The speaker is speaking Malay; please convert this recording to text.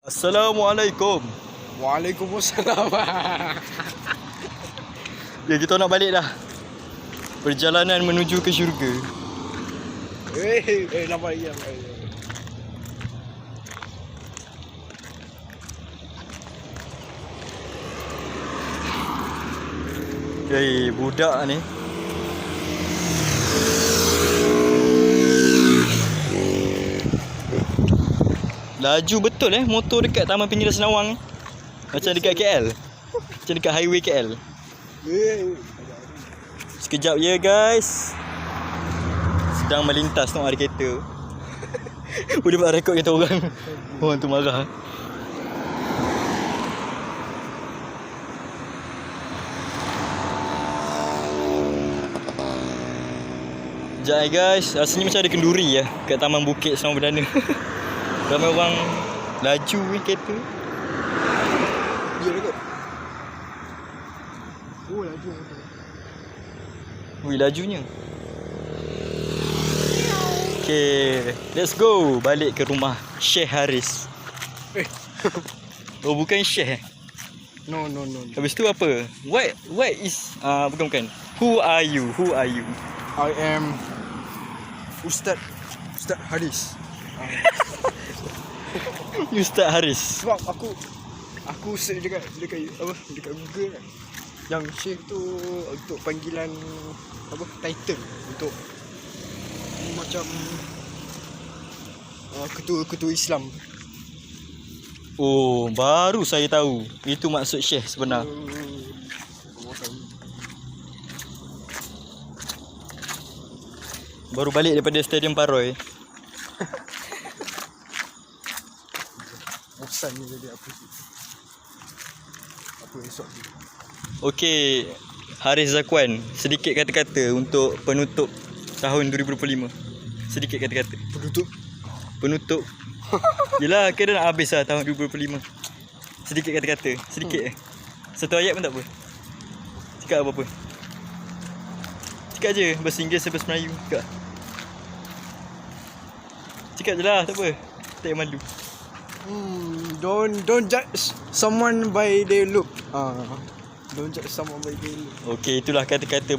Assalamualaikum. Waalaikumsalam. Ya, kita nak balik dah. Perjalanan menuju ke syurga. Nampak lagi. Okay, budak ni. Laju betul motor dekat Taman Pinggiran Senawang ni. Macam dekat KL. Macam dekat highway KL. Sekejap ya guys. Sedang melintas tu ada kereta. Boleh buat rekod kata orang. Orang tu marah. Sekejap guys. Rasanya macam ada kenduri ya kat Taman Bukit Senawang Perdana. Ramai orang laju ni kereta. Ya rekod. Oh laju. Wih lajunya. Okay, let's go balik ke rumah Sheikh Haris. Oh bukan Sheikh. No. Habis tu apa? What is bukan. Who are you? I am Ustaz Haris. Ustaz Haris. Sebab aku search dekat Google kan. Yang Syekh tu untuk panggilan title untuk macam ketua Islam. Oh, baru saya tahu. Itu maksud Syekh sebenar. Baru balik daripada Stadium Paroi. Bosan ni jadi apa esok ni. Okey, Haris Zakwan, sedikit kata-kata untuk penutup tahun 2025. Sedikit kata-kata. Penutup. Yelah, kira nak habis lah tahun 2025. Sedikit kata-kata. Sedikit Satu ayat pun tak apa. Cakap apa-apa. Cakap je bahasa Inggeris bahasa Melayu. Cakap je lah, tak apa. Tak payah malu. Don't judge someone by their look. Don't judge someone by their look. Okey, itulah kata-kata